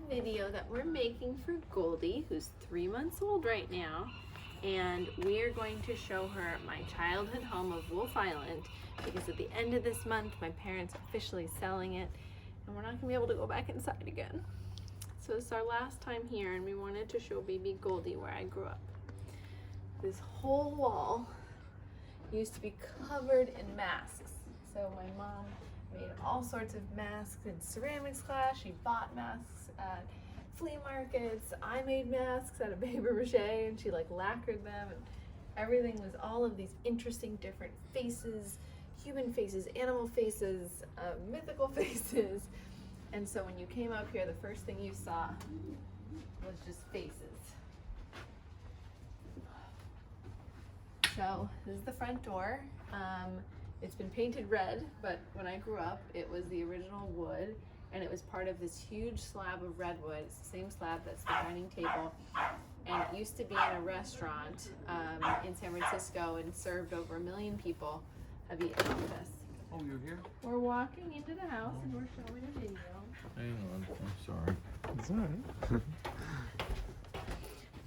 video that we're making for Goldie, who's 3 months old right now, and we're going to show her my childhood home of Wolf Island, because at the end of this month my parents are officially selling it and we're not gonna be able to go back inside again. So it's our last time here and we wanted to show baby Goldie where I grew up. This whole wall used to be covered in masks. So my mom made all sorts of masks in ceramics class. She bought masks at flea markets. I made masks out of paper mache and she like lacquered them, and everything was all of these interesting different faces, human faces, animal faces, mythical faces. And so when you came up here, the first thing you saw was just faces. So this is the front door. It's been painted red, but when I grew up, it was the original wood, and it was part of this huge slab of redwood. It's the same slab that's the dining table, and it used to be in a restaurant in San Francisco and served over 1 million people have eaten off this. Oh, you're here? We're walking into the house and we're showing a video. Hang on, I'm sorry. It's alright.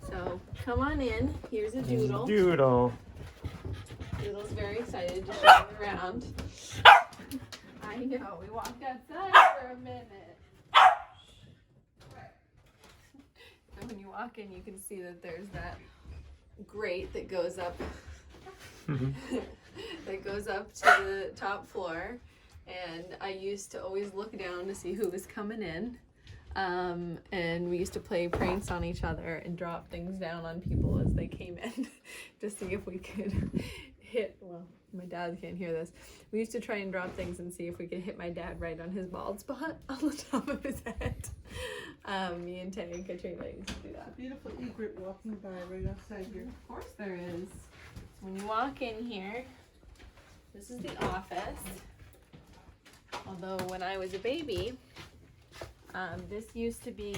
So come on in. Here's a doodle. Doodle. Doodle's very excited to show you around. I know, we walked outside for a minute. So when you walk in, you can see that there's that grate that goes up that goes up to the top floor, and I used to always look down to see who was coming in, and we used to play pranks on each other and drop things down on people as they came in to see if we could hit, well, my dad can't hear this. We used to try and drop things and see if we could hit my dad right on his bald spot on the top of his head. Me and Tay and Katrina used to do that. Beautiful egret walking by right outside here. Of course there is. So when you walk in here, this is the office. Although when I was a baby, this used to be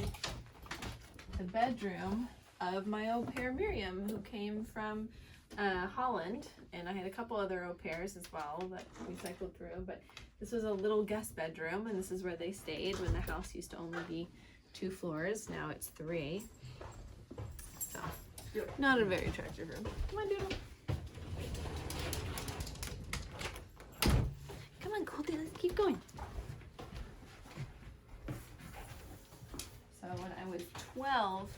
the bedroom of my au pair Miriam, who came from Holland, and I had a couple other au pairs as well that we cycled through, but this was a little guest bedroom, and this is where they stayed when the house used to only be 2 floors. Now it's 3. So, not a very attractive room. Come on, Doodle. Come on, Goldie, let's keep going. So when I was 12,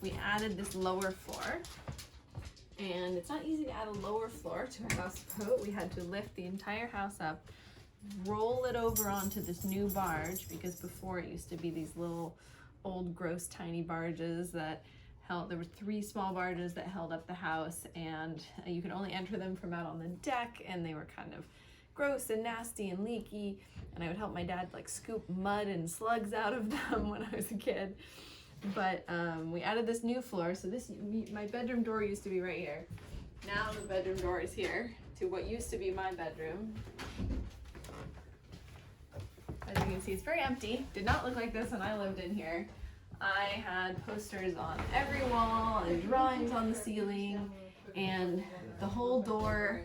we added this lower floor. And it's not easy to add a lower floor to a houseboat. We had to lift the entire house up, roll it over onto this new barge, because before it used to be these little old gross tiny barges that held, there were 3 small barges that held up the house, and you could only enter them from out on the deck, and they were kind of gross and nasty and leaky, and I would help my dad like scoop mud and slugs out of them when I was a kid. But we added this new floor, so my bedroom door used to be right here. Now the bedroom door is here to what used to be my bedroom. As you can see, it's very empty. Did not look like this when I lived in here. I had posters on every wall and drawings on the ceiling, and the whole door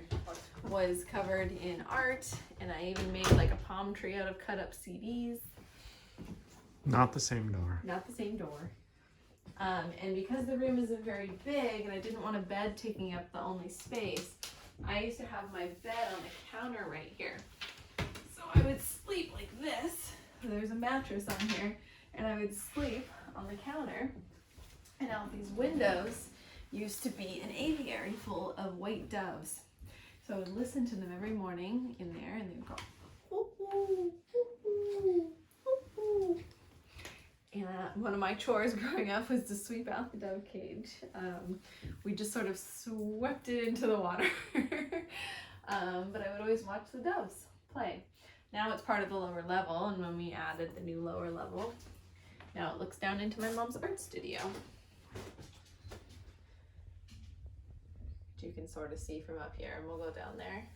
was covered in art, and I even made like a palm tree out of cut up CDs. Not the same door. Not the same door. And because the room isn't very big and I didn't want a bed taking up the only space, I used to have my bed on the counter right here. So I would sleep like this. There's a mattress on here, and I would sleep on the counter. And out these windows used to be an aviary full of white doves. So I would listen to them every morning in there, and they would go, "Ooh, ooh, ooh, ooh, ooh." And one of my chores growing up was to sweep out the dove cage. We just sort of swept it into the water. But I would always watch the doves play. Now it's part of the lower level, and when we added the new lower level, now it looks down into my mom's art studio, which you can sort of see from up here, and we'll go down there.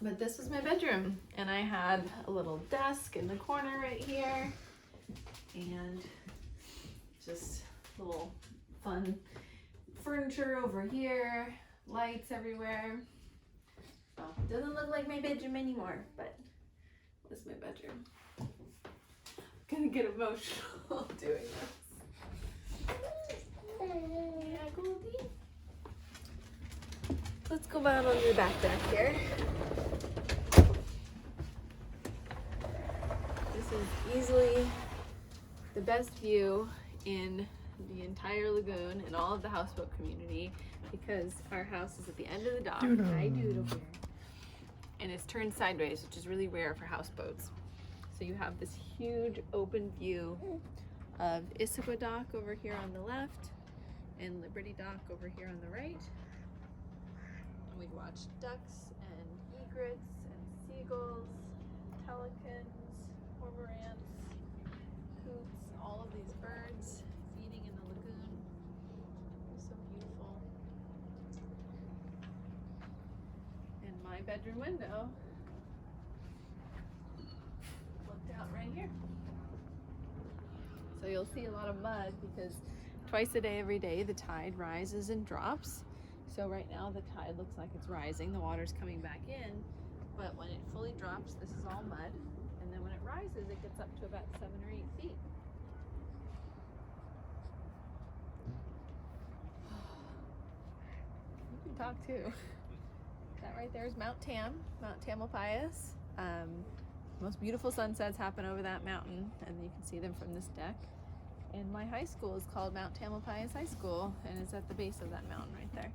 But this was my bedroom, and I had a little desk in the corner right here, and just little fun furniture over here, lights everywhere. So it doesn't look like my bedroom anymore, but this is my bedroom. gonna get emotional doing this. Yeah, Goldie. Let's go out on the back deck here. This is easily the best view in the entire lagoon and all of the houseboat community because our house is at the end of the dock. Doodle. Hi, Doodle. And it's turned sideways, which is really rare for houseboats. So you have this huge open view of Issaquah Dock over here on the left and Liberty Dock over here on the right. And we'd watch ducks and egrets and seagulls, pelicans, cormorants, coots, all of these birds feeding in the lagoon. It's so beautiful. And my bedroom window looked out right here. So you'll see a lot of mud because twice a day, every day, the tide rises and drops. So right now the tide looks like it's rising, the water's coming back in, but when it fully drops, this is all mud. And then when it rises, it gets up to about 7 or 8 feet. You can talk too. That right there is Mount Tamalpais. Most beautiful sunsets happen over that mountain, and you can see them from this deck. And my high school is called Mount Tamalpais High School, and is at the base of that mountain right there.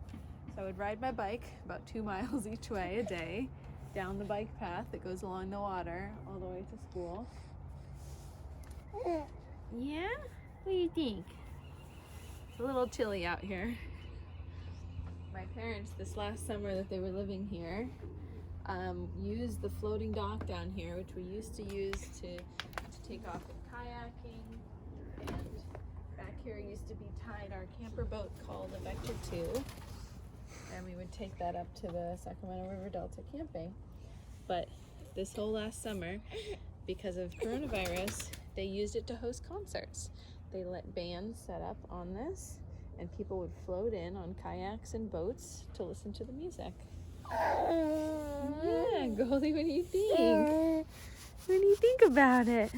So I would ride my bike about 2 miles each way a day down the bike path that goes along the water all the way to school. Yeah? What do you think? It's a little chilly out here. My parents, this last summer that they were living here, used the floating dock down here, which we used to use to take off with kayaking. And back here used to be tied our camper boat called the Vector 2. And we would take that up to the Sacramento River Delta camping. But this whole last summer, because of coronavirus, they used it to host concerts. They let bands set up on this, and people would float in on kayaks and boats to listen to the music. Yeah, Goldie, what do you think? What do you think about it?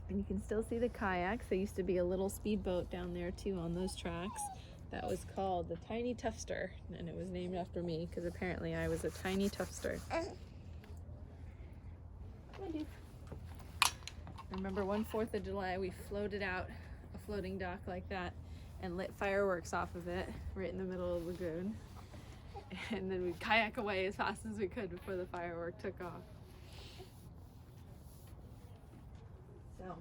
And you can still see the kayaks. There used to be a little speedboat down there too on those tracks. That was called the Tiny Tuffster, and it was named after me because apparently I was a tiny tuffster. I remember one 4th of July we floated out a floating dock like that and lit fireworks off of it right in the middle of the lagoon. And then we'd kayak away as fast as we could before the firework took off. So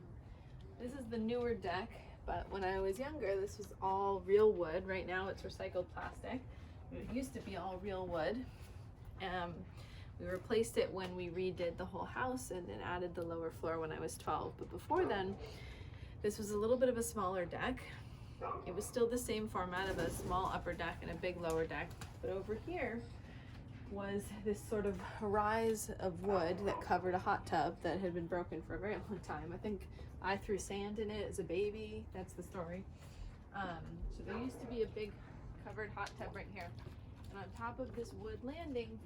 this is the newer deck, but when I was younger this was all real wood. Right now it's recycled plastic. It used to be all real wood. We replaced it when we redid the whole house and then added the lower floor when I was 12. But before then, this was a little bit of a smaller deck. It was still the same format of a small upper deck and a big lower deck. But over here was this sort of rise of wood that covered a hot tub that had been broken for a very long time. I think I threw sand in it as a baby. That's the story. So there used to be a big covered hot tub right here. And on top of this wood landing,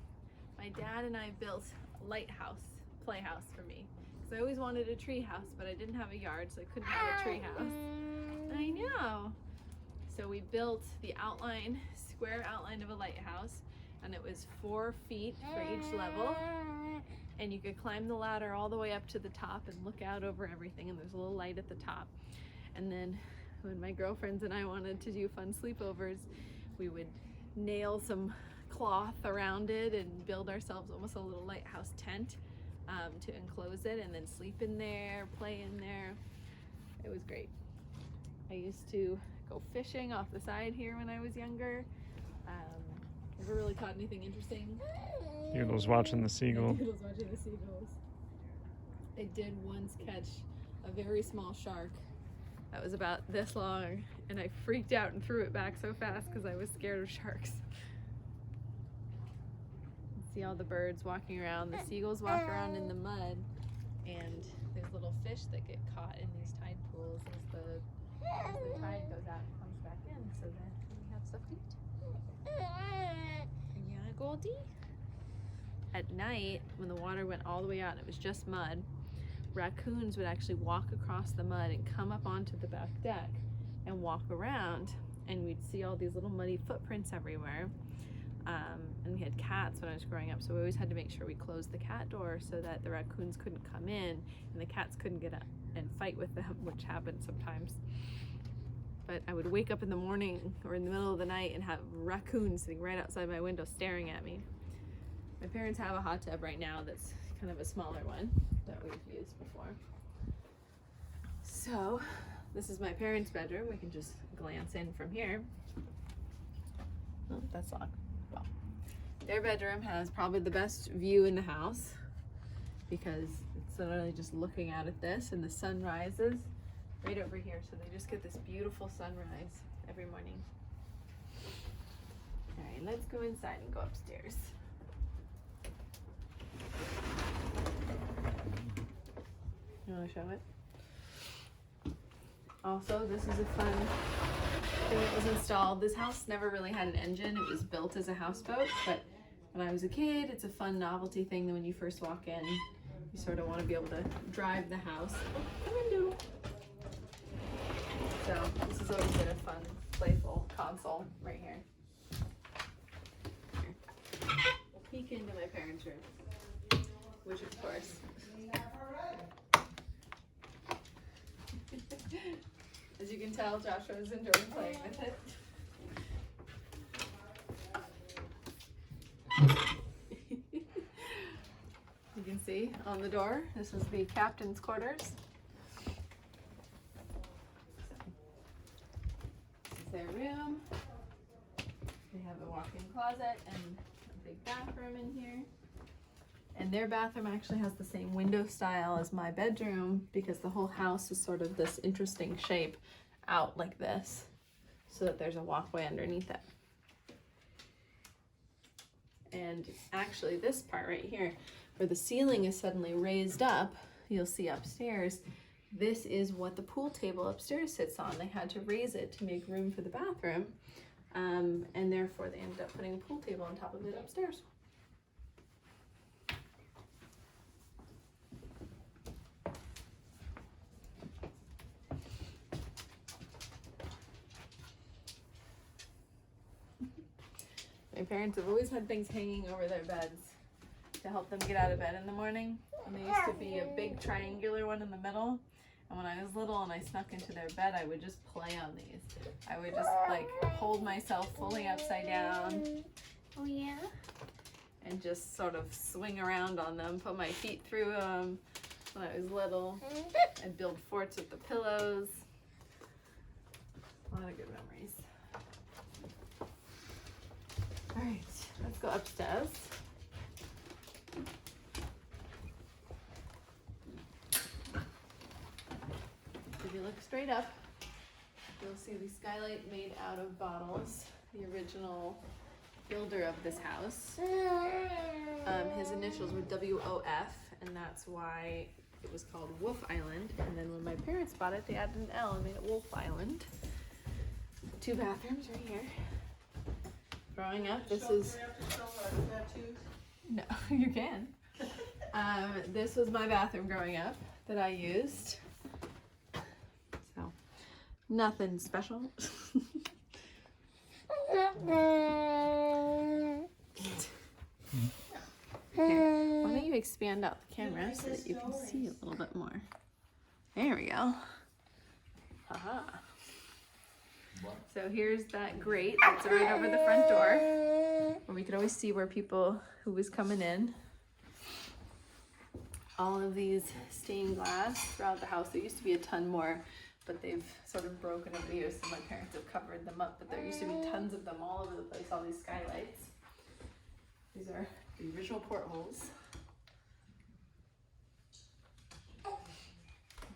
my dad and I built a playhouse for me. Because I always wanted a tree house, but I didn't have a yard, so I couldn't have a tree house. I know. So we built the square outline of a lighthouse, and it was 4 feet for each level. And you could climb the ladder all the way up to the top and look out over everything, and there's a little light at the top. And then when my girlfriends and I wanted to do fun sleepovers, we would nail some cloth around it and build ourselves almost a little lighthouse tent to enclose it, and then sleep in there, play in there. It was great. I used to go fishing off the side here when I was younger. Never really caught anything interesting. Doodle's watching the seagull. Doodle's watching the seagulls. I did once catch a very small shark that was about this long, and I freaked out and threw it back so fast because I was scared of sharks. See all the birds walking around. The seagulls walk around in the mud, and there's little fish that get caught in these tide pools as the tide goes out and comes back in, so that we have stuff to eat. Yeah, Goldie? At night, when the water went all the way out and it was just mud, raccoons would actually walk across the mud and come up onto the back deck and walk around, and we'd see all these little muddy footprints everywhere. And we had cats when I was growing up, so we always had to make sure we closed the cat door so that the raccoons couldn't come in and the cats couldn't get up and fight with them, which happened sometimes. But I would wake up in the morning or in the middle of the night and have raccoons sitting right outside my window staring at me. My parents have a hot tub right now that's kind of a smaller one that we've used before. So this is my parents' bedroom. We can just glance in from here. Oh, that's locked. Well, their bedroom has probably the best view in the house because it's literally just looking out at this, and the sun rises right over here. So they just get this beautiful sunrise every morning. All right, let's go inside and go upstairs. You want to show it? Also, this is a fun thing that was installed. This house never really had an engine. It was built as a houseboat, but when I was a kid, it's a fun novelty thing that when you first walk in, you sort of want to be able to drive the house. Oh, come in, Doodle. So this has always been a fun, playful console right here. Peek into my parents' room, which of course, as you can tell, Joshua is enjoying playing with it. You can see on the door, this is the captain's quarters. This is their room. They have a walk-in closet and a big bathroom in here. And their bathroom actually has the same window style as my bedroom because the whole house is sort of this interesting shape out like this so that there's a walkway underneath it. And actually this part right here where the ceiling is suddenly raised up, you'll see upstairs, this is what the pool table upstairs sits on. They had to raise it to make room for the bathroom, and therefore they ended up putting a pool table on top of it upstairs. My parents have always had things hanging over their beds to help them get out of bed in the morning. And there used to be a big triangular one in the middle. And when I was little and I snuck into their bed, I would just play on these. I would just like hold myself fully upside down. Oh yeah? And just sort of swing around on them, put my feet through them when I was little. I'd build forts with the pillows. A lot of good memories. All right, let's go upstairs. If you look straight up, you'll see the skylight made out of bottles. The original builder of this house, his initials were WOF, and that's why it was called Wolf Island. And then when my parents bought it, they added an L and made it Wolf Island. 2 bathrooms right here. Growing up, this is... No, you can. This was my bathroom growing up that I used. So, nothing special. Okay, why don't you expand out the camera so that you can see a little bit more. There we go. Aha. So here's that grate that's right over the front door, where we could always see where people who was coming in. All of these stained glass throughout the house. There used to be a ton more, but they've sort of broken over the years, so my parents have covered them up. But there used to be tons of them all over the place, all these skylights. These are the original portholes.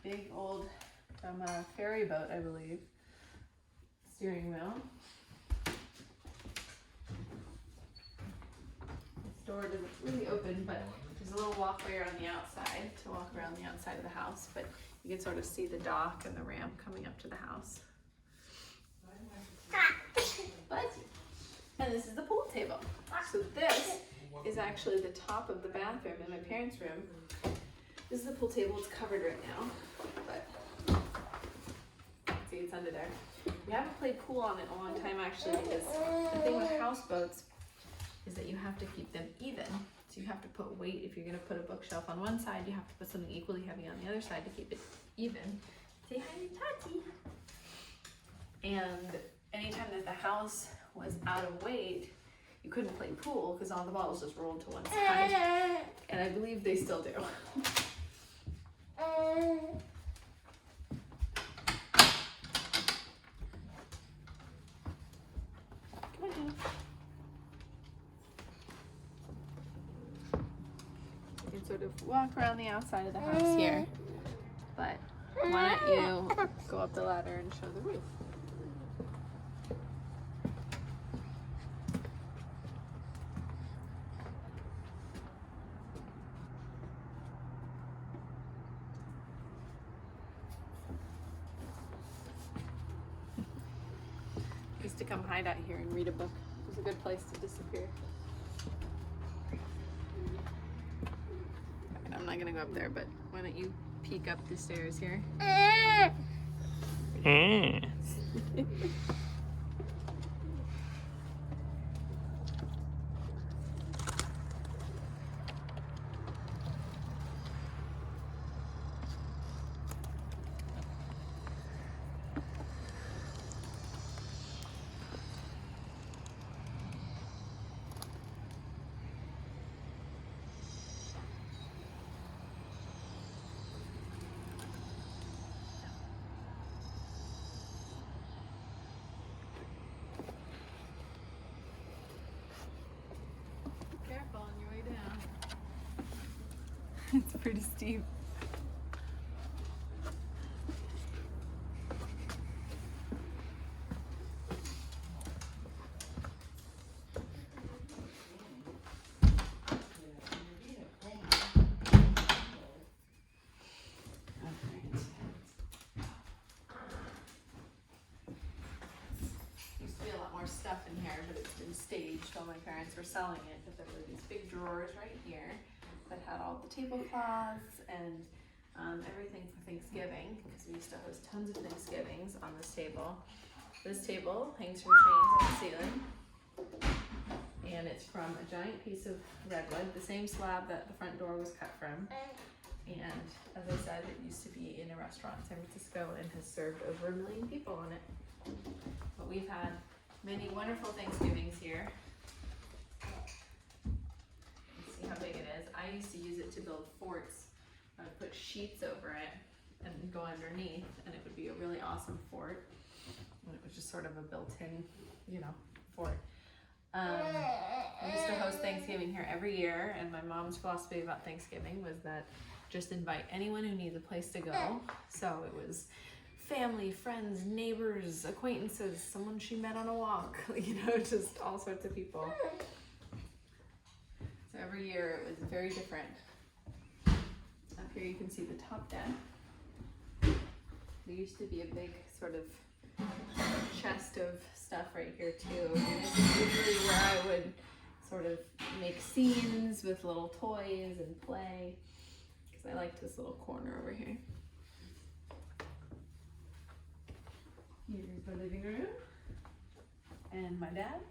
Big old, from a ferry boat, I believe. Steering wheel. This door doesn't really open, but there's a little walkway around the outside to walk around the outside of the house, but you can sort of see the dock and the ramp coming up to the house. And this is the pool table. So this is actually the top of the bathroom in my parents' room. This is the pool table. It's covered right now, but see, it's under there. We haven't played pool on it in a long time actually, because the thing with houseboats is that you have to keep them even. So you have to put weight. If you're gonna put a bookshelf on one side, you have to put something equally heavy on the other side to keep it even. Say hi to Tati. And anytime that the house was out of weight, you couldn't play pool because all the balls just rolled to one side. And I believe they still do. Come on, Jenna. You can sort of walk around the outside of the house here, but why don't you go up the ladder and show the roof? I used to come hide out here and read a book. It was a good place to disappear. I'm not gonna go up there, but why don't you peek up the stairs here? Careful on your way down. It's pretty steep. Used to be a lot more stuff in here, but it's been staged while my parents were selling it. But there were these big drawers right here that had all the tablecloths and everything for Thanksgiving, because we used to host tons of Thanksgivings on this table. This table hangs from chains on the ceiling, and it's from a giant piece of redwood, the same slab that the front door was cut from. And as I said, it used to be in a restaurant in San Francisco and has served over 1 million people on it. But we've had many wonderful Thanksgivings here. Let's see how big it is. I used to use it to build forts. I would put sheets over it and go underneath, and it would be a really awesome fort. And it was just sort of a built-in, fort. I used to host Thanksgiving here every year, and my mom's philosophy about Thanksgiving was that just invite anyone who needs a place to go. So it was family, friends, neighbors, acquaintances, someone she met on a walk, just all sorts of people. So every year it was very different. Up here you can see the top deck. There used to be a big sort of chest of stuff right here too. And this is usually where I would sort of make scenes with little toys and play, because I liked this little corner over here. Here's the living room and my dad.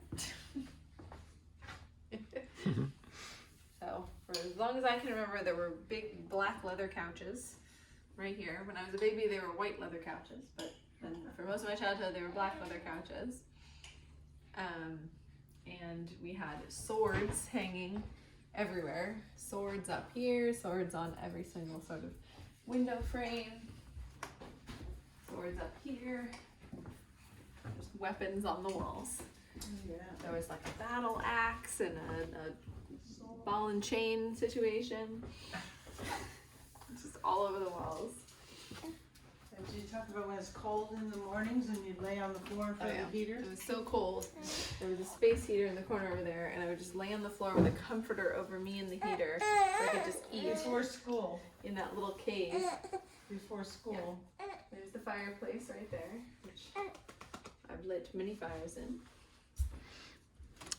So for as long as I can remember, there were big black leather couches right here. When I was a baby, they were white leather couches, but then for most of my childhood, they were black leather couches. And we had swords hanging everywhere. Swords up here, swords on every single sort of window frame. Swords up here. Just weapons on the walls. Yeah. There was like a battle axe and a ball and chain situation. Just all over the walls. Did you talk about when it's cold in the mornings and you'd lay on the floor for the heater? It was so cold. There was a space heater in the corner over there, and I would just lay on the floor with a comforter over me and the heater, so I could just eat Before school. in that little cave. Before school. There's the fireplace right there, which I've lit many fires in.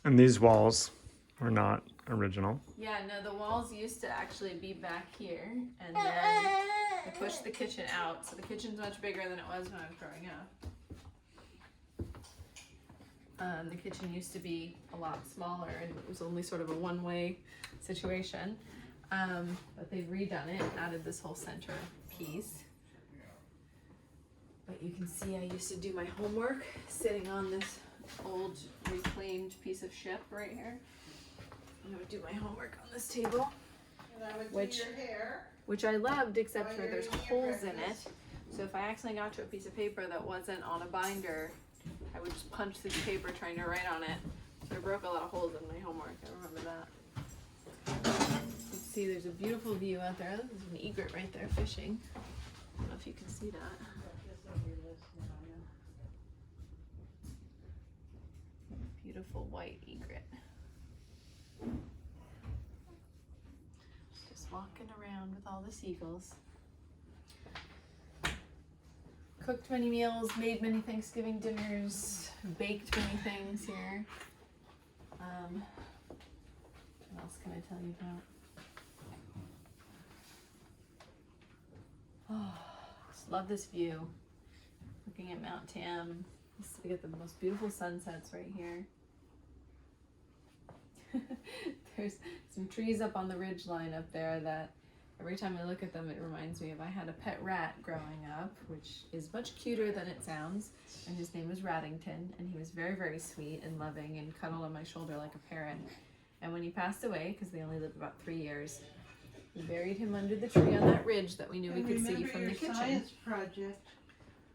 And these walls were not original. Yeah, no, the walls used to actually be back here, and then I pushed the kitchen out, so the kitchen's much bigger than it was when I was growing up. The kitchen used to be a lot smaller, and it was only sort of a one-way situation. But they've redone it, added this whole center piece. But you can see I used to do my homework sitting on this old reclaimed piece of ship right here. And I would do my homework on this table, And I would Which- do your hair. which I loved, except While for you're there's eating your holes in it. breakfast. So if I accidentally got to a piece of paper that wasn't on a binder, I would just punch through the paper trying to write on it. So I broke a lot of holes in my homework. I remember that. You can see there's a beautiful view out there. There's an egret right there fishing. I don't know if you can see that. Beautiful white egret. Just walking around with all the seagulls. Cooked many meals, made many Thanksgiving dinners, baked many things here. What else can I tell you about? Oh, just love this view. Looking at Mount Tam. We get the most beautiful sunsets right here. There's some trees up on the ridge line up there that every time I look at them, it reminds me of I had a pet rat growing up, which is much cuter than it sounds, and his name was Raddington, and he was very, very sweet and loving and cuddled on my shoulder like a parrot. And when he passed away, because they only lived about 3 years, we buried him under the tree on that ridge that we knew we could see from the kitchen. Science project.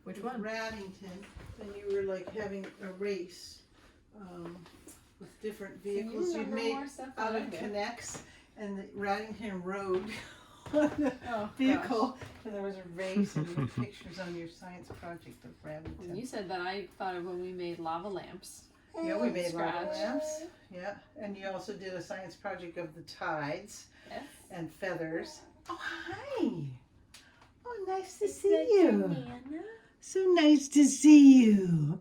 Which with one? Raddington, and you were like having a race with different vehicles. You remember made more stuff out than I of do? connects, and the Raddington rode on the Oh, vehicle, and there was a race, and you had pictures on your science project of And Raddington. you said that I thought of when we made lava lamps. Yeah, we made lava Scratch. lamps. Yeah, and you also did a science project of the tides Yes. and feathers. Oh, hi! Oh, nice to see you. So nice to see you.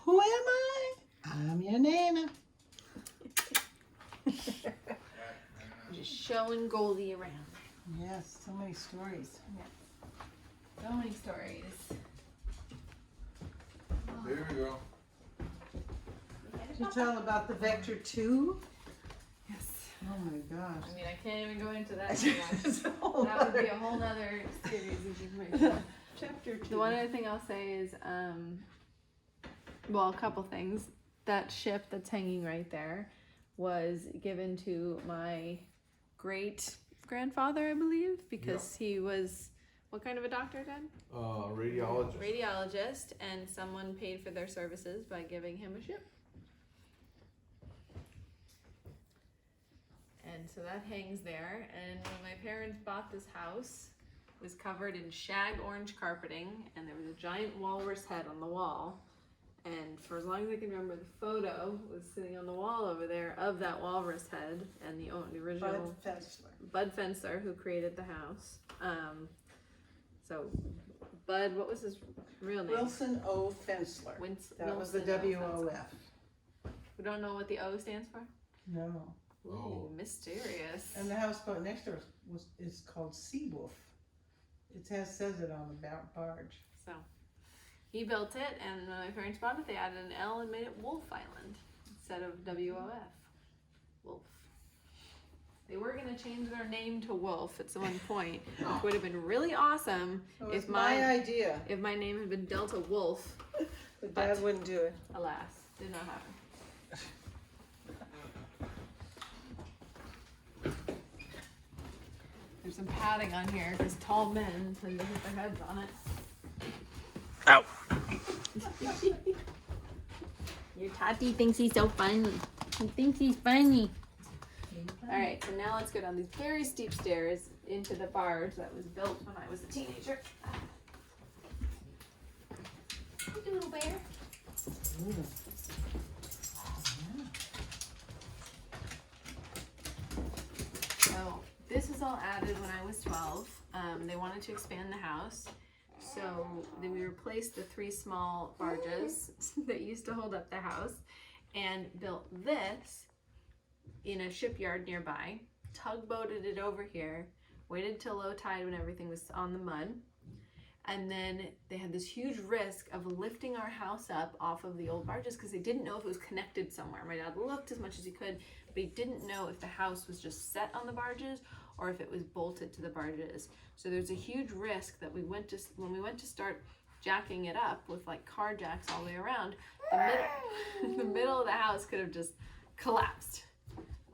Who am I? I'm your Nana. Just showing Goldie around. Yes, so many stories. So many stories. There we go. Did you tell about the Vector 2? Yes. Oh my gosh. I mean, I can't even go into that too much. It's a whole That would be other a whole nother series of information. chapter 2. The one other thing I'll say is, well, a couple things. That ship that's hanging right there was given to my great grandfather, I believe, because he was, what kind of a doctor, Dad? Radiologist. Radiologist, and someone paid for their services by giving him a ship. And so that hangs there. And when my parents bought this house, it was covered in shag orange carpeting, and there was a giant walrus head on the wall. And for as long as I can remember, the photo was sitting on the wall over there of that walrus head, and the original Bud Fensler, who created the house. So Bud, what was his real name? Wilson O. Fensler. That was the Wilson O. WOF. Fensler. We don't know what the O stands for? No. Ooh, Oh. mysterious. And the houseboat next door is called Seawolf. It says it on the barge. So he built it, and when my parents bought it, they added an L and made it Wolf Island instead of WOF. Wolf. They were going to change their name to Wolf at some point, which would have been really awesome It was if my idea, if my name had been Delta Wolf. but Dad wouldn't do it. Alas, did not happen. There's some padding on here because tall men tend to hit their heads on it. Ow. Your Tati thinks he's so funny. He thinks he's funny. Alright, so now let's go down these very steep stairs into the barge that was built when I was a teenager. Hey, little bear. So this was all added when I was 12. They wanted to expand the house. So then we replaced the 3 small barges that used to hold up the house and built this in a shipyard nearby, tugboated it over here, waited till low tide when everything was on the mud, and then they had this huge risk of lifting our house up off of the old barges because they didn't know if it was connected somewhere. My dad looked as much as he could, but he didn't know if the house was just set on the barges or if it was bolted to the barges. So there's a huge risk that when we went to start jacking it up with like car jacks all the way around, the middle of the house could have just collapsed.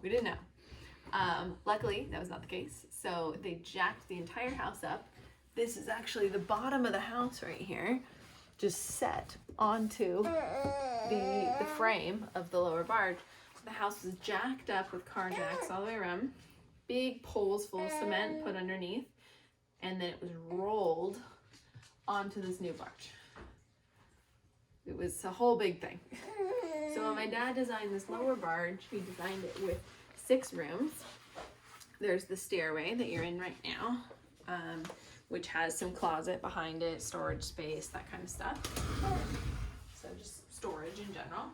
We didn't know. Luckily, that was not the case. So they jacked the entire house up. This is actually the bottom of the house right here, just set onto the frame of the lower barge. So the house was jacked up with car jacks all the way around, big poles full of cement put underneath, and then it was rolled onto this new barge. It was a whole big thing. So when my dad designed this lower barge, he designed it with 6 rooms. There's the stairway that you're in right now, which has some closet behind it, storage space, that kind of stuff. So just storage in general.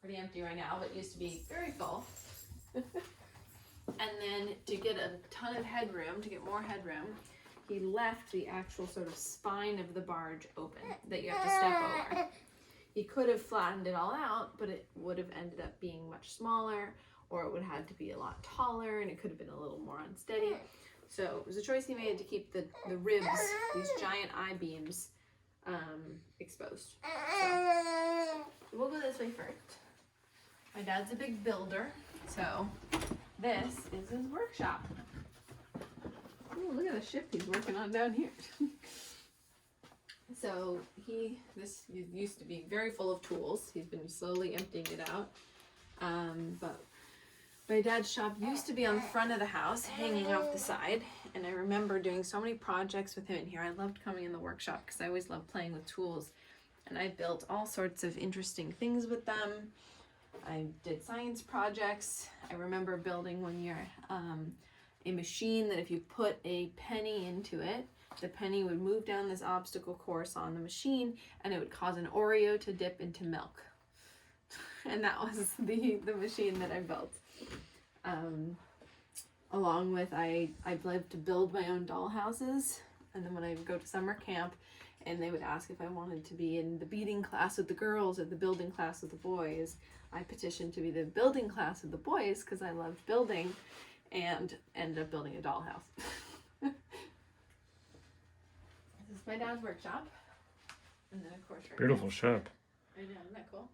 Pretty empty right now, but it used to be very full. And then to get a ton of headroom, to get more headroom, he left the actual sort of spine of the barge open that you have to step over. He could have flattened it all out, but it would have ended up being much smaller, or it would have had to be a lot taller, and it could have been a little more unsteady. So it was a choice he made to keep the ribs, these giant I-beams, exposed. So we'll go this way first. My dad's a big builder, so this is his workshop. Ooh, look at the ship he's working on down here. So this used to be very full of tools. He's been slowly emptying it out. But my dad's shop used to be on the front of the house, hanging off the side. And I remember doing so many projects with him in here. I loved coming in the workshop because I always loved playing with tools. And I built all sorts of interesting things with them. I did science projects. I remember building one year a machine that if you put a penny into it, the penny would move down this obstacle course on the machine and it would cause an Oreo to dip into milk. And that was the machine that I built. Along with, I loved to build my own doll houses. And then when I would go to summer camp and they would ask if I wanted to be in the beading class with the girls or the building class with the boys, I petitioned to be the building class with the boys because I loved building and ended up building a dollhouse. This is my dad's workshop. And then of course Beautiful ship. I know, isn't that cool?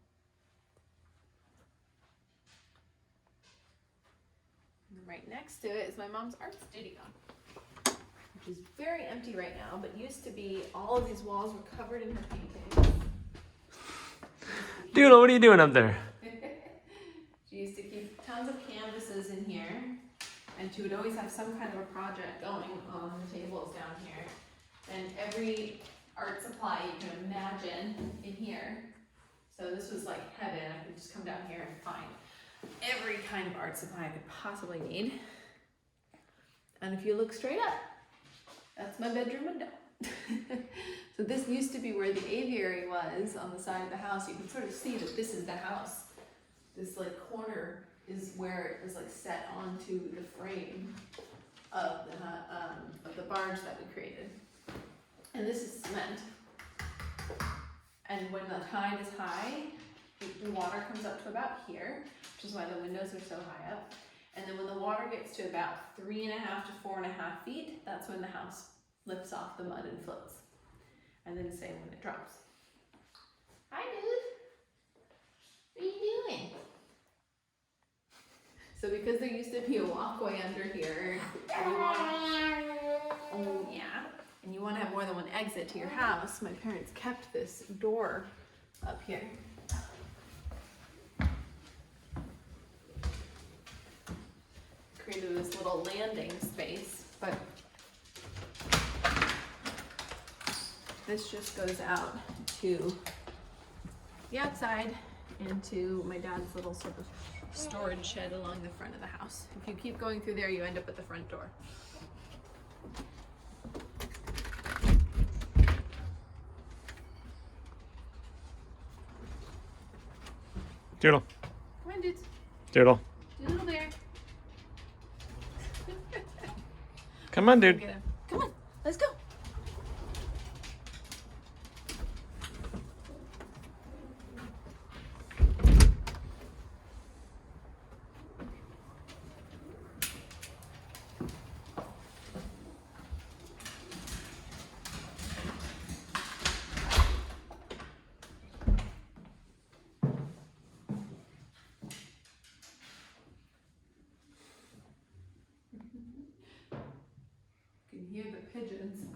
And right next to it is my mom's art studio, which is very empty right now, but used to be, all of these walls were covered in her paintings. Dude, what are you doing up there? She used to keep tons of canvases in here, and she would always have some kind of a project going on the tables down here. And every art supply you can imagine in here. So this was like heaven. I could just come down here and find every kind of art supply I could possibly need. And if you look straight up, that's my bedroom window. So this used to be where the aviary was on the side of the house. You can sort of see that this is the house. This like corner is where it was like set onto the frame of the barge that we created. And this is cement. And when the tide is high, the water comes up to about here, which is why the windows are so high up. And then when the water gets to about 3.5 to 4.5 feet, that's when the house lifts off the mud and floats. And then the same when it drops. Hi, dude. What are you doing? So because there used to be a walkway under here, and you want to have more than one exit to your house, my parents kept this door up here. Created this little landing space, but this just goes out to the outside and to my dad's little sort of storage shed along the front of the house. If you keep going through there, you end up at the front door. Doodle. Come on, dudes. Doodle. Doodle bear. Come on, Go dude. get him. Come on, let's go. You can hear the pigeons.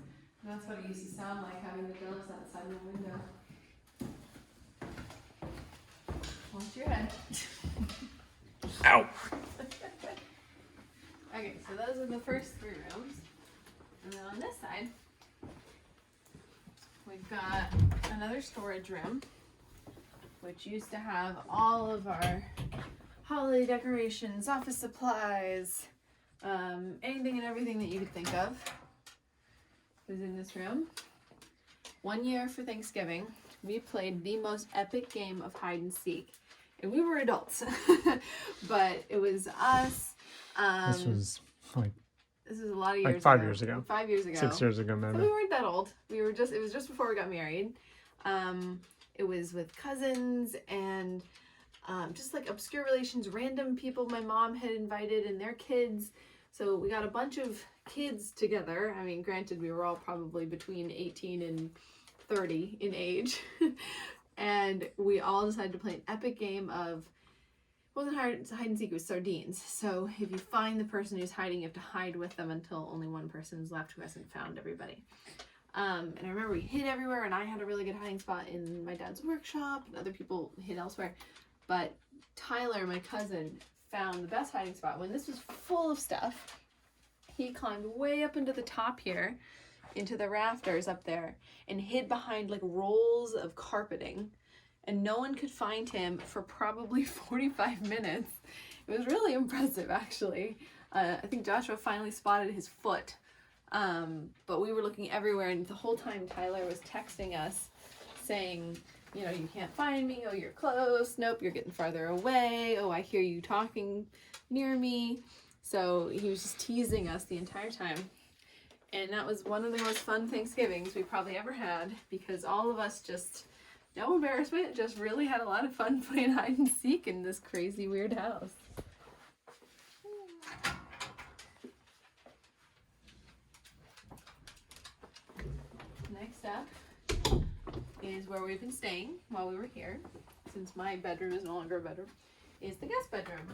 And that's what it used to sound like having the doves outside the window. Watch your head. Ow. Okay, so those are the first 3 rooms. And then on this side, we've got another storage room, which used to have all of our holiday decorations, office supplies, anything and everything that you could think of was in this room. One year for Thanksgiving, we played the most epic game of hide and seek. And we were adults, but it was us. This was like This was a lot of years Like 5 years ago. 5 years ago. 6 years ago, So maybe. we weren't that old. It was just before we got married. It was with cousins and just like obscure relations, random people my mom had invited and their kids. So we got a bunch of kids together. I mean, granted, we were all probably between 18 and 30 in age. And we all decided to play an epic game of, it wasn't hide and seek, it was sardines. So if you find the person who's hiding, you have to hide with them until only one person is left who hasn't found everybody. And I remember we hid everywhere, and I had a really good hiding spot in my dad's workshop, and other people hid elsewhere. But Tyler, my cousin, found the best hiding spot. When this was full of stuff, he climbed way up into the top here, into the rafters up there, and hid behind like rolls of carpeting. And no one could find him for probably 45 minutes. It was really impressive, actually. I think Joshua finally spotted his foot. But we were looking everywhere, and the whole time Tyler was texting us saying, you know, you can't find me. Oh, you're close. Nope, you're getting farther away. Oh, I hear you talking near me. So he was just teasing us the entire time. And that was one of the most fun Thanksgivings we probably ever had, because all of us just, no embarrassment, just really had a lot of fun playing hide and seek in this crazy weird house. Next up is where we've been staying while we were here, since my bedroom is no longer a bedroom, is the guest bedroom.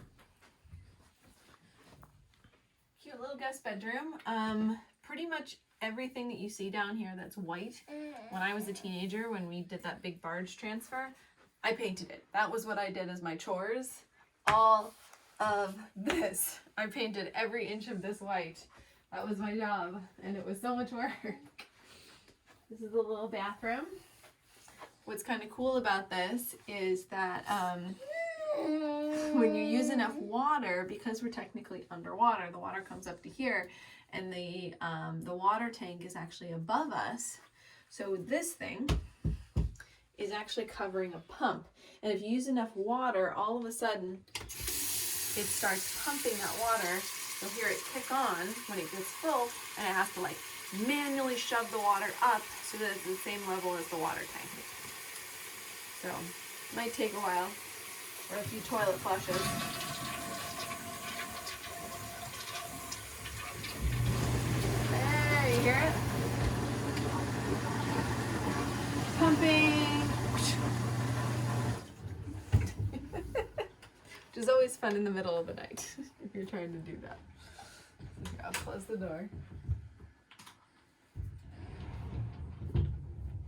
Cute little guest bedroom. Pretty much everything that you see down here that's white, when I was a teenager, when we did that big barge transfer, I painted it. That was what I did as my chores. All of this. I painted every inch of this white. That was my job, and it was so much work. This is the little bathroom. What's kind of cool about this is that when you use enough water, because we're technically underwater, the water comes up to here, and the water tank is actually above us. So this thing is actually covering a pump. And if you use enough water, all of a sudden it starts pumping that water. You'll hear it kick on when it gets full, and it has to like manually shove the water up so that it's the same level as the water tank. So it might take a while, or a few toilet flushes. There, you hear it? Pumping. Which is always fun in the middle of the night if you're trying to do that. Okay, I'll close the door.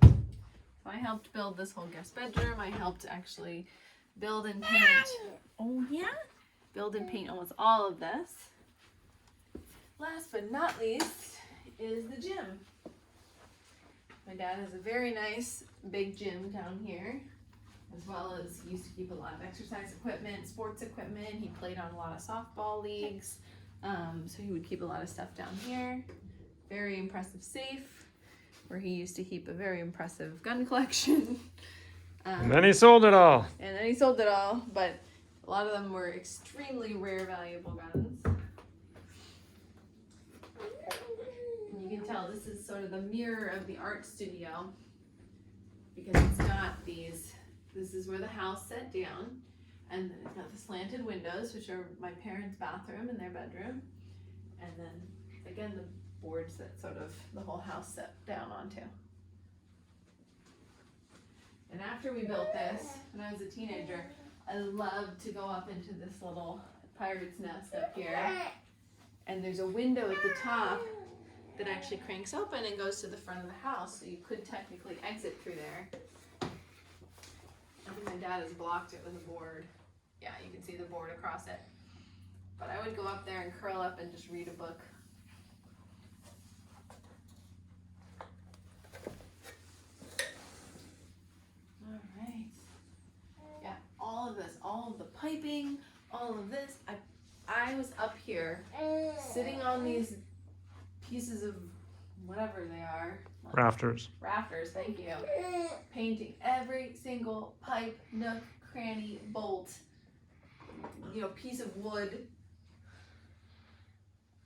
So I helped build this whole guest bedroom. I helped actually build and paint. Oh yeah? Build and paint almost all of this. Last but not least is the gym. My dad has a very nice big gym down here, as well as he used to keep a lot of exercise equipment, sports equipment. He played on a lot of softball leagues, so he would keep a lot of stuff down here. Very impressive safe, where he used to keep a very impressive gun collection. And then he sold it all. And then he sold it all, but a lot of them were extremely rare, valuable guns. And you can tell this is sort of the mirror of the art studio because it's got these, this is where the house set down, and then it's got the slanted windows, which are my parents' bathroom and their bedroom, and then again the boards that sort of the whole house set down onto. And after we built this, when I was a teenager, I loved to go up into this little pirate's nest up here. And there's a window at the top that actually cranks open and goes to the front of the house, so you could technically exit through there. I think my dad has blocked it with a board. Yeah, you can see the board across it. But I would go up there and curl up and just read a book. Alright. Yeah, all of this, all of the piping, all of this. I was up here sitting on these pieces of whatever they are. Rafters. Rafters, thank you. Painting every single pipe, nook, cranny, bolt, piece of wood.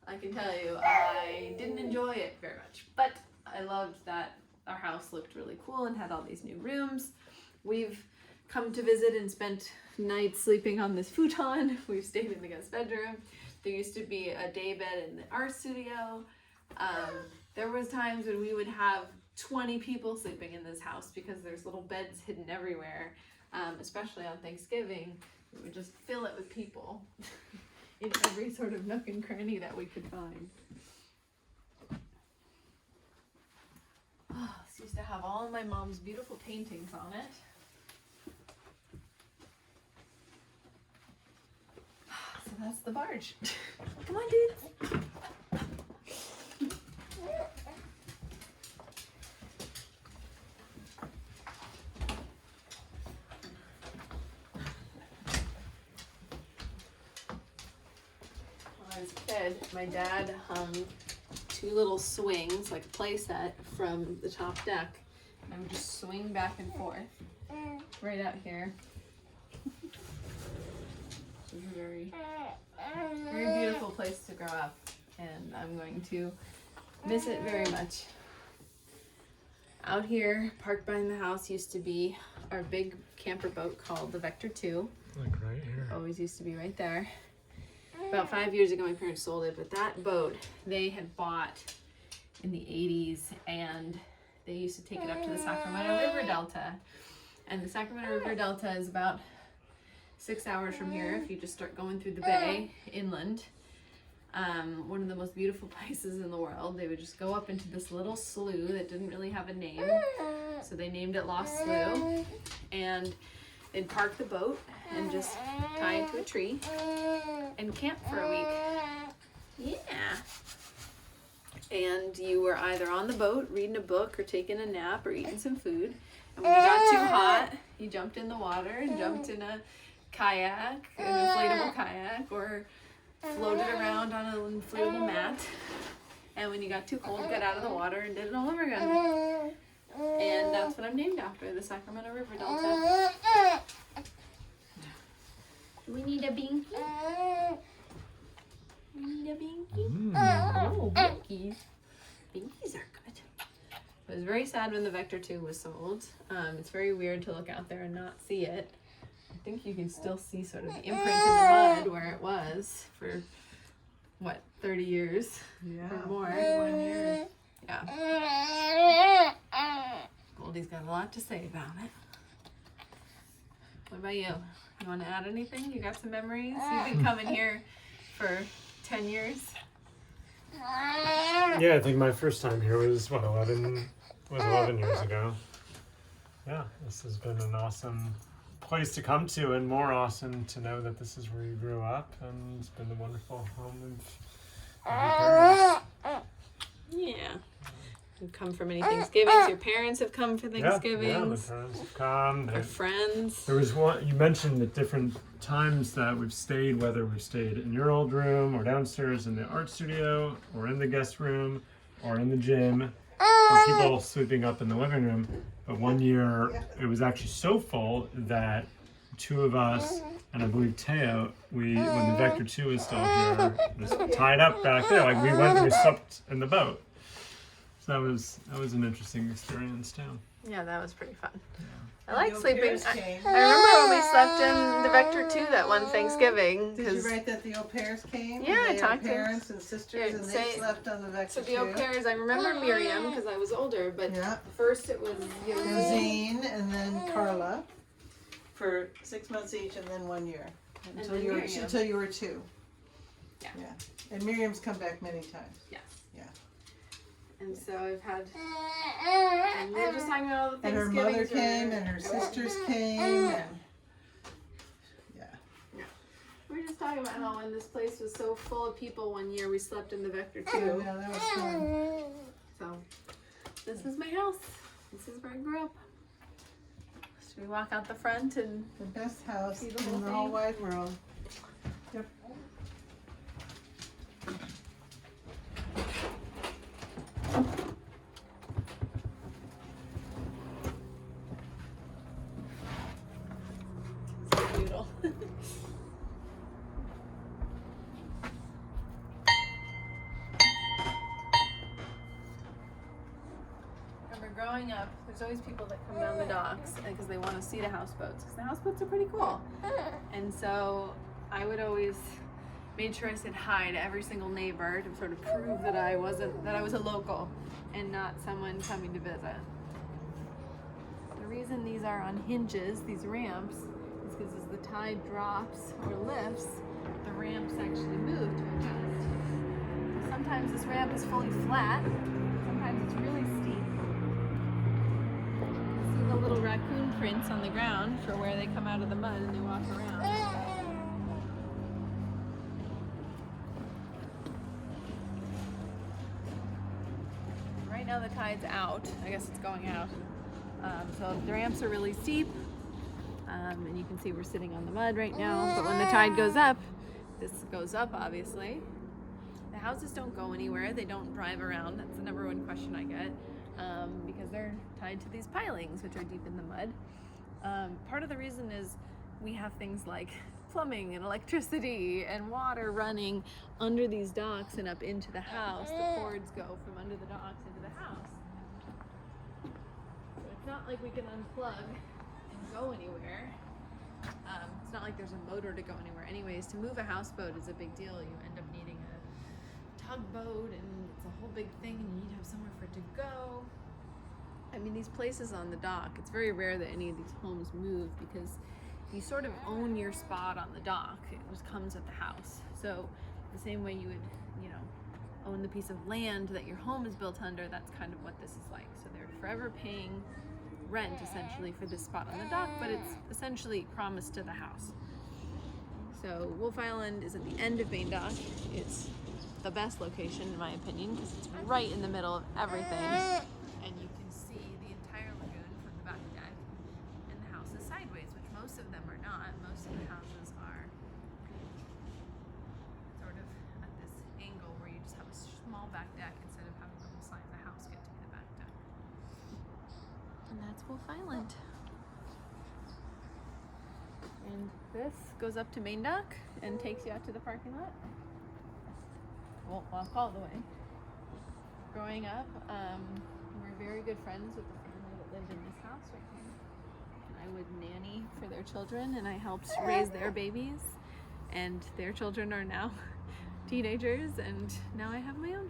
I can tell you, I didn't enjoy it very much, but I loved that our house looked really cool and had all these new rooms. We've come to visit and spent nights sleeping on this futon. We've stayed in the guest bedroom. There used to be a day bed in the art studio. There was times when we would have 20 people sleeping in this house because there's little beds hidden everywhere, especially on Thanksgiving. We would just fill it with people in every sort of nook and cranny that we could find. Oh, this used to have all of my mom's beautiful paintings on it. So that's the barge. Come on, dudes. When I was a kid, my dad hung 2 little swings, like a play set, from the top deck. And I would just swing back and forth right out here. It's a very, very beautiful place to grow up, and I'm going to miss it very much. Out here, parked behind the house, used to be our big camper boat called the Vector 2. Like right here. Always used to be right there. About 5 years ago, my parents sold it, but that boat they had bought in the 80s, and they used to take it up to the Sacramento River Delta. And the Sacramento River Delta is about 6 hours from here if you just start going through the bay inland. One of the most beautiful places in the world. They would just go up into this little slough that didn't really have a name, so they named it Lost Slough, and they'd park the boat and just tie it to a tree and camp for a week. Yeah. And you were either on the boat reading a book or taking a nap or eating some food. And when you got too hot, you jumped in the water and jumped in a kayak, an inflatable kayak, or floated around on an inflatable mat. And when you got too cold, you got out of the water and did it all over again. And that's what I'm named after, the Sacramento River Delta. We need a binky. We need a binky. Oh, binkies. Binkies are good. It was very sad when the Vector 2 was sold. It's very weird to look out there and not see it. I think you can still see sort of the imprint in the mud where it was for, 30 years or more. 1 year. Yeah. Goldie's got a lot to say about it. What about you? You want to add anything? You got some memories? You've been coming here for 10 years? Yeah, I think my first time here was 11 years ago. Yeah, this has been an awesome place to come to, and more awesome to know that this is where you grew up, and it's been a wonderful home of your parents. Yeah. You've come for many Thanksgivings. Your parents have come for Thanksgivings. Yeah, my parents have come. Our friends. There was one, you mentioned at different times that we've stayed, whether we've stayed in your old room or downstairs in the art studio or in the guest room or in the gym or people sleeping up in the living room. But one year it was actually so full that two of us and I believe Teo, when the Vector 2 was still here, just tied up back there. Like we went and we slept in the boat. So that was an interesting experience too. Yeah, that was pretty fun. Yeah. I like The au sleeping. pairs I came. remember when we slept in the Vector 2 that one Thanksgiving. Did you write that the au pairs came? Yeah, I and talked to parents and sisters, Yeah, and say- they slept on the Vector So the au 2. pairs, I remember Miriam because I was older, but Yeah, first it was Rosine and then Carla for 6 months each, and then 1 year until then you were Miriam. 2. Yeah. And Miriam's come back many times. Yes. Yeah. And so I've had, and we were just talking about all the And her Thanksgivings. mother came, and her sisters came, and We were just talking about how when this place was so full of people one year, we slept in the Vector 2. yeah, that was fun. So, this is my house. This is where I grew up. Should we walk out the front and The best house See in the whole the whole thing? wide world. Yep. see Doodle? Remember growing up, there's always people that come down the docks because they want to see the houseboats because the houseboats are pretty cool. And so I would always made sure I said hi to every single neighbor to sort of prove that I was a local and not someone coming to visit. The reason these are on hinges, these ramps, is because as the tide drops or lifts, the ramps actually move to adjust. Sometimes this ramp is fully flat, sometimes it's really steep. See the little raccoon prints on the ground for where they come out of the mud and they walk around. Right now the tide's out. I guess it's going out. So the ramps are really steep. And you can see we're sitting on the mud right now. But when the tide goes up, this goes up obviously. The houses don't go anywhere. They don't drive around. That's the number one question I get. Because they're tied to these pilings, which are deep in the mud. Part of the reason is we have things like plumbing and electricity and water running under these docks and up into the house. The cords go from under the docks into the house. So it's not like we can unplug and go anywhere. It's not like there's a motor to go anywhere. Anyways, to move a houseboat is a big deal. You end up needing a tugboat and it's a whole big thing and you need to have somewhere for it to go. I mean, these places on the dock, it's very rare that any of these homes move because you sort of own your spot on the dock. It just comes with the house. So the same way you would, own the piece of land that your home is built under, that's kind of what this is like. So they're forever paying rent essentially for this spot on the dock, but it's essentially promised to the house. So Wolf Island is at the end of Main Dock. It's the best location in my opinion because it's right in the middle of everything. And you can see the entire lagoon from the back deck and the house is sideways, which most of them are not. Most of the houses are sort of at this angle where you just have a small back deck instead of having the whole side of the house get to be the back deck. And that's Wolf Island. And this goes up to Main Dock and takes you out to the parking lot. Won't walk all the way. Growing up, we're very good friends with the family that lived in this house right here. And I would nanny for their children and I helped raise their babies. And their children are now teenagers and now I have my own.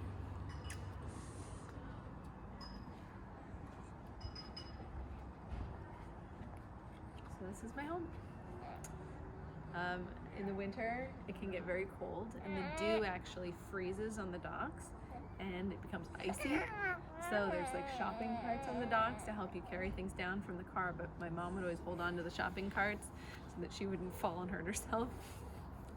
So this is my home. In the winter, it can get very cold and the dew actually freezes on the docks and it becomes icy. So there's like shopping carts on the docks to help you carry things down from the car, but my mom would always hold on to the shopping carts so that she wouldn't fall and hurt herself.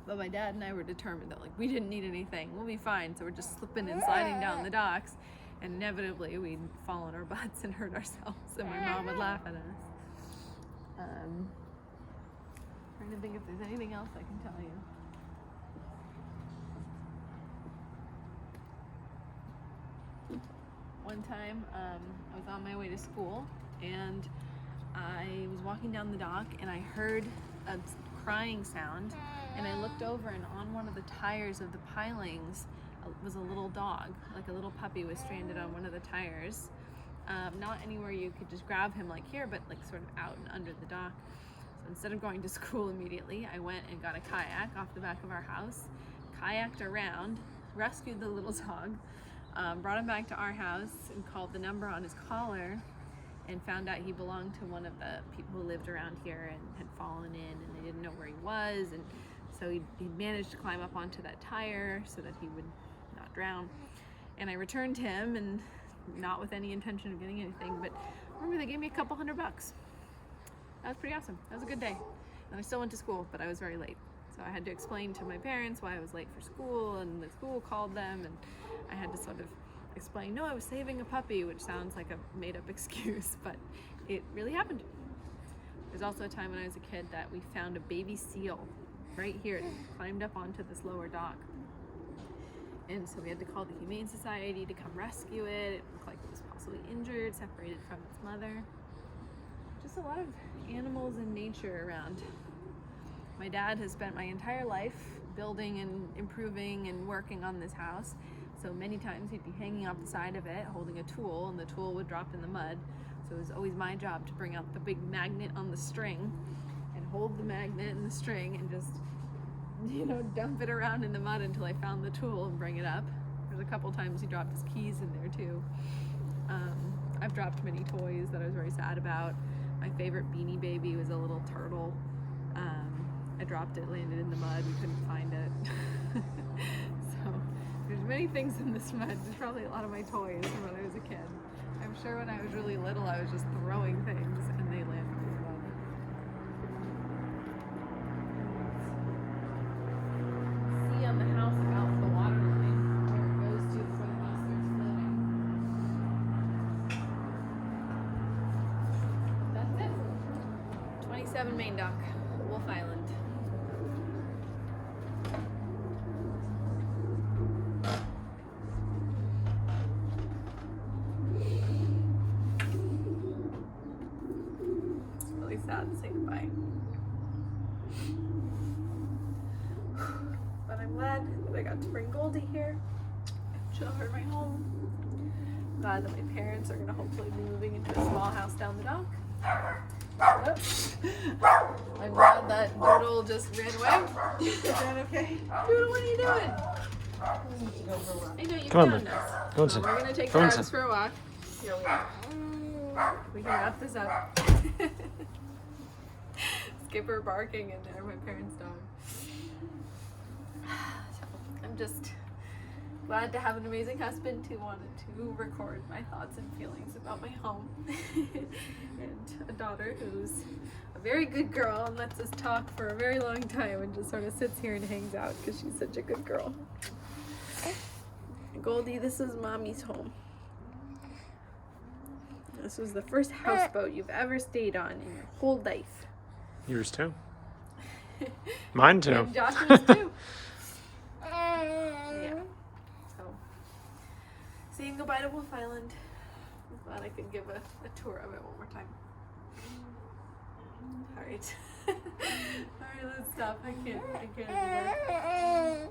But my dad and I were determined that we didn't need anything, we'll be fine. So we're just slipping and sliding down the docks and inevitably we'd fall on our butts and hurt ourselves and my mom would laugh at us. Trying to think if there's anything else I can tell you. One time, I was on my way to school and I was walking down the dock and I heard a crying sound, and I looked over, and on one of the tires of the pilings was a little dog, like a little puppy was stranded on one of the tires. Not anywhere you could just grab him like here, but like sort of out and under the dock. So instead of going to school immediately, I went and got a kayak off the back of our house, kayaked around, rescued the little dog, brought him back to our house and called the number on his collar, and found out he belonged to one of the people who lived around here and had fallen in, and they didn't know where he was, and so he managed to climb up onto that tire so that he would not drown. And I returned him, and not with any intention of getting anything, but I remember they gave me a couple $100. That was pretty awesome. That was a good day. And I still went to school, but I was very late. So I had to explain to my parents why I was late for school, and the school called them, and I had to sort of explain, no, I was saving a puppy, which sounds like a made-up excuse, but it really happened. There's also a time when I was a kid that we found a baby seal right here. It climbed up onto this lower dock. And so we had to call the Humane Society to come rescue it. It looked like it was possibly injured, separated from its mother. Just a lot of animals and nature around. My dad has spent my entire life building and improving and working on this house. So many times he'd be hanging off the side of it, holding a tool, and the tool would drop in the mud. So it was always my job to bring out the big magnet on the string and hold the magnet and the string and just, dump it around in the mud until I found the tool and bring it up. There's a couple times he dropped his keys in there too. I've dropped many toys that I was very sad about. My favorite Beanie Baby was a little turtle. I dropped it, landed in the mud, we couldn't find it. So there's many things in this mud. There's probably a lot of my toys from when I was a kid. I'm sure when I was really little I was just throwing things and they landed in the mud. See on the house about the water line where it goes to before the house starts floating. That's it. 27 Main Dock, Wolf Island. It's really sad to say goodbye. But I'm glad that I got to bring Goldie here and show her my home. Glad that my parents are going to hopefully be moving into a small house down the dock. Oops. I'm glad that Doodle just ran away. Is that okay? Doodle, what are you doing? I know you Come on, found bud. us. Go inside. We're going to take Go the inside. dogs for a walk. Here we are. We can wrap this up. Skipper barking and they're my parents' dog. So I'm just glad to have an amazing husband who wanted to record my thoughts and feelings about my home. And a daughter who's a very good girl and lets us talk for a very long time and just sort of sits here and hangs out because she's such a good girl. Goldie, this is Mommy's home. This was the first houseboat you've ever stayed on in your whole life. Yours too. Mine too. And Joshua's too. Yeah. So, saying goodbye to Wolf Island. I'm glad I could give a tour of it one more time. Alright. Alright, let's stop. I can't anymore.